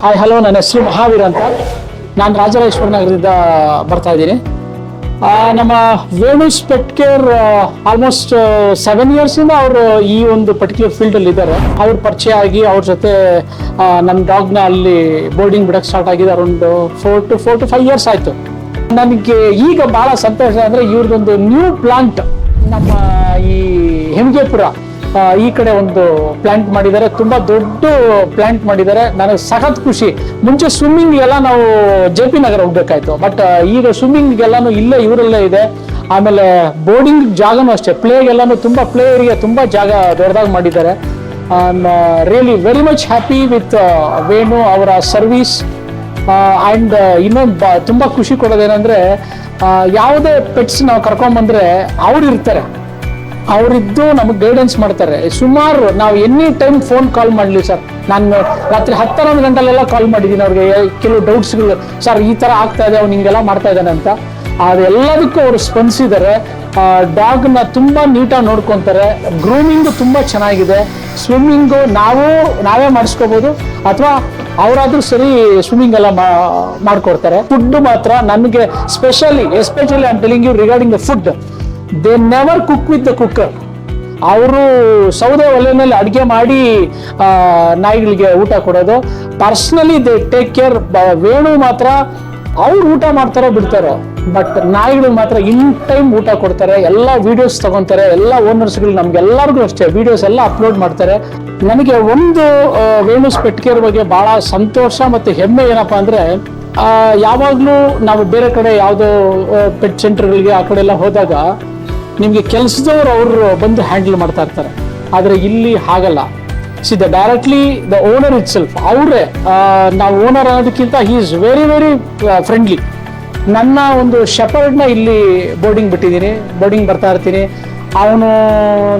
Hi hello, ನನ್ನ ಹೆಸರು ಮಹಾವೀರ್ ಅಂತ. ನಾನು ರಾಜರಾಜೇಶ್ವರ ನಗರದಿಂದ ಬರ್ತಾ ಇದ್ದೀನಿ. ನಮ್ಮ ವೇಣುಸ್ ಪೆಟ್ ಕೇರ್ ಆಲ್ಮೋಸ್ಟ್ 7 ಇಯರ್ಸಿಂದ ಅವರು ಈ ಒಂದು ಪರ್ಟಿಕ್ಯುಲರ್ ಫೀಲ್ಡಲ್ಲಿ ಇದ್ದಾರೆ. ಅವ್ರ ಪರಿಚಯ ಆಗಿ ಅವ್ರ ಜೊತೆ ನನ್ನ ಡಾಗ್ನ ಅಲ್ಲಿ ಬೋರ್ಡಿಂಗ್ ಬಿಡಕ್ಕೆ ಸ್ಟಾರ್ಟ್ ಆಗಿದೆ. ಅರೌಂಡ್ 4 to 5 ಇಯರ್ಸ್ ಆಯಿತು. ನನಗೆ ಈಗ ಭಾಳ ಸಂತೋಷ ಅಂದರೆ ಇವ್ರದ್ದೊಂದು ನ್ಯೂ ಪ್ಲಾಂಟ್ ನಮ್ಮ ಈ ಹೆಮ್ಗೆಪುರ ಈ ಕಡೆ ಒಂದು ಪ್ಲಾಂಟ್ ಮಾಡಿದ್ದಾರೆ. ತುಂಬಾ ದೊಡ್ಡ ಪ್ಲಾಂಟ್ ಮಾಡಿದ್ದಾರೆ. ನನಗೆ ಸಖತ್ ಖುಷಿ. ಮುಂಚೆ ಸ್ವಿಮ್ಮಿಂಗ್ ಎಲ್ಲ ನಾವು JP ನಗರ ಹೋಗ್ಬೇಕಾಯ್ತು, ಬಟ್ ಈಗ ಸ್ವಿಮ್ಮಿಂಗ್ ಎಲ್ಲಾನು ಇಲ್ಲೇ ಇವರಲ್ಲೇ ಇದೆ. ಆಮೇಲೆ ಬೋರ್ಡಿಂಗ್ ಜಾಗನೂ ಅಷ್ಟೇ, ಪ್ಲೇಗೆಲ್ಲಾನು ತುಂಬಾ ಪ್ಲೇ ಏರಿಯಾ ತುಂಬಾ ಜಾಗ ದೊಡ್ಡದಾಗಿ ಮಾಡಿದ್ದಾರೆ. I am really very much happy with Venu ಅವರ ಸರ್ವಿಸ್. ಆ್ಯಂಡ್ ಇನ್ನೊಂದು ತುಂಬ ಖುಷಿ ಕೊಡೋದೇನೆಂದರೆ, ಯಾವುದೇ ಪೆಟ್ಸ್ ನಾವು ಕರ್ಕೊಂಬಂದ್ರೆ ಅವ್ರು ಇರ್ತಾರೆ, ಅವರಿದ್ದು ನಮಗೆ ಗೈಡೆನ್ಸ್ ಮಾಡ್ತಾರೆ. ಸುಮಾರು ನಾವು ಎನಿ ಟೈಮ್ ಫೋನ್ ಕಾಲ್ ಮಾಡಲಿ ಸರ್, ನಾನು ರಾತ್ರಿ 10-11 ಗಂಟೆಲೆಲ್ಲ ಕಾಲ್ ಮಾಡಿದ್ದೀನಿ ಅವ್ರಿಗೆ. ಕೆಲವು ಡೌಟ್ಸ್ಗಳು, ಸರ್ ಈ ಥರ ಆಗ್ತಾ ಇದೆ, ಅವ್ನು ಹಿಂಗೆಲ್ಲ ಮಾಡ್ತಾ ಇದ್ದಾನೆ ಅಂತ. ಅದೆಲ್ಲದಕ್ಕೂ ಅವರು ಸ್ಪಂದಿಸಿದ್ದಾರೆ. ಡಾಗ್ನ ತುಂಬ ನೀಟಾಗಿ ನೋಡ್ಕೊತಾರೆ. ಗ್ರೂಮಿಂಗು ತುಂಬ ಚೆನ್ನಾಗಿದೆ. ಸ್ವಿಮ್ಮಿಂಗು ನಾವೇ ಮಾಡಿಸ್ಕೋಬೋದು, ಅಥವಾ ಅವರಾದ್ರೂ ಸರಿ ಸ್ವಿಮ್ಮಿಂಗ್ ಎಲ್ಲ ಮಾಡ್ಕೊಡ್ತಾರೆ. ಫುಡ್ ಮಾತ್ರ ನನಗೆ especially I am telling you regarding the food, they never cook with the cooker. ಅವರು ಸೌದೆ ಒಲೆಯಲ್ಲಿ ಅಡುಗೆ ಮಾಡಿ ನಾಯಿಗಳಿಗೆ ಊಟ ಕೊಡೋದು. Personally they take care. Venu ಮಾತ್ರ ಅವ್ರು ಊಟ ಮಾಡ್ತಾರೋ ಬಿಡ್ತಾರೋ, ಬಟ್ ನಾಯಿಗಳು ಮಾತ್ರ ಇನ್ ಟೈಮ್ ಊಟ ಕೊಡ್ತಾರೆ. ಎಲ್ಲ ವಿಡಿಯೋಸ್ ತಗೊಂತಾರೆ. ಎಲ್ಲ ಓನರ್ಸ್ಗಳು ನಮ್ಗೆಲ್ಲರಿಗೂ ಅಷ್ಟೇ ವಿಡಿಯೋಸ್ ಎಲ್ಲ ಅಪ್ಲೋಡ್ ಮಾಡ್ತಾರೆ. ನನಗೆ ಒಂದು ವೇಣುಸ್ ಪೆಟ್ ಕೇರ್ ಬಗ್ಗೆ ಭಾಳ ಸಂತೋಷ ಮತ್ತು ಹೆಮ್ಮೆ ಏನಪ್ಪ ಅಂದರೆ, ಯಾವಾಗಲೂ ನಾವು ಬೇರೆ ಕಡೆ ಯಾವುದೋ ಪೆಟ್ ಸೆಂಟರ್ಗಳಿಗೆ ಆ ಕಡೆ ಎಲ್ಲ ಹೋದಾಗ ನಿಮಗೆ ಕೆಲಸದವ್ರು ಅವರು ಬಂದು ಹ್ಯಾಂಡಲ್ ಮಾಡ್ತಾ ಇರ್ತಾರೆ. ಆದರೆ ಇಲ್ಲಿ ಹಾಗಲ್ಲ. Directly the owner it self ಅವರೇ. ನಾವು ಓನರ್ ಅನ್ನೋದಕ್ಕಿಂತ he is very very friendly. ನನ್ನ ಒಂದು ಶೆಪರ್ಡ್ನ ಇಲ್ಲಿ ಬೋರ್ಡಿಂಗ್ ಬರ್ತಾ ಇರ್ತೀನಿ.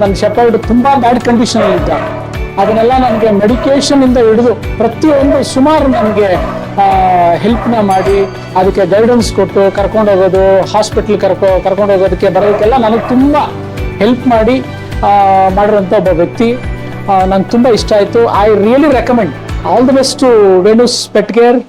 ನನ್ನ ಶೆಪರ್ಡ್ ತುಂಬ ಬ್ಯಾಡ್ ಕಂಡೀಷನಲ್ಲಿದ್ದ. ಅದನ್ನೆಲ್ಲ ನನಗೆ ಮೆಡಿಕೇಷನಿಂದ ಹಿಡಿದು ಪ್ರತಿಯೊಂದು ಸುಮಾರು ನನಗೆ ಹೆಲ್ಪ್ನ ಮಾಡಿ, ಅದಕ್ಕೆ ಗೈಡೆನ್ಸ್ ಕೊಟ್ಟು ಕರ್ಕೊಂಡು ಹೋಗೋದು, ಹಾಸ್ಪಿಟ್ಲ್ ಕರ್ಕೊಂಡು ಹೋಗೋದಕ್ಕೆ ಬರೋದಕ್ಕೆಲ್ಲ ನನಗೆ ತುಂಬ ಹೆಲ್ಪ್ ಮಾಡಿರೋಂಥ ಒಬ್ಬ ವ್ಯಕ್ತಿ. ನಂಗೆ ತುಂಬ ಇಷ್ಟ ಆಯಿತು. I really recommend all the best to Venu's pet care.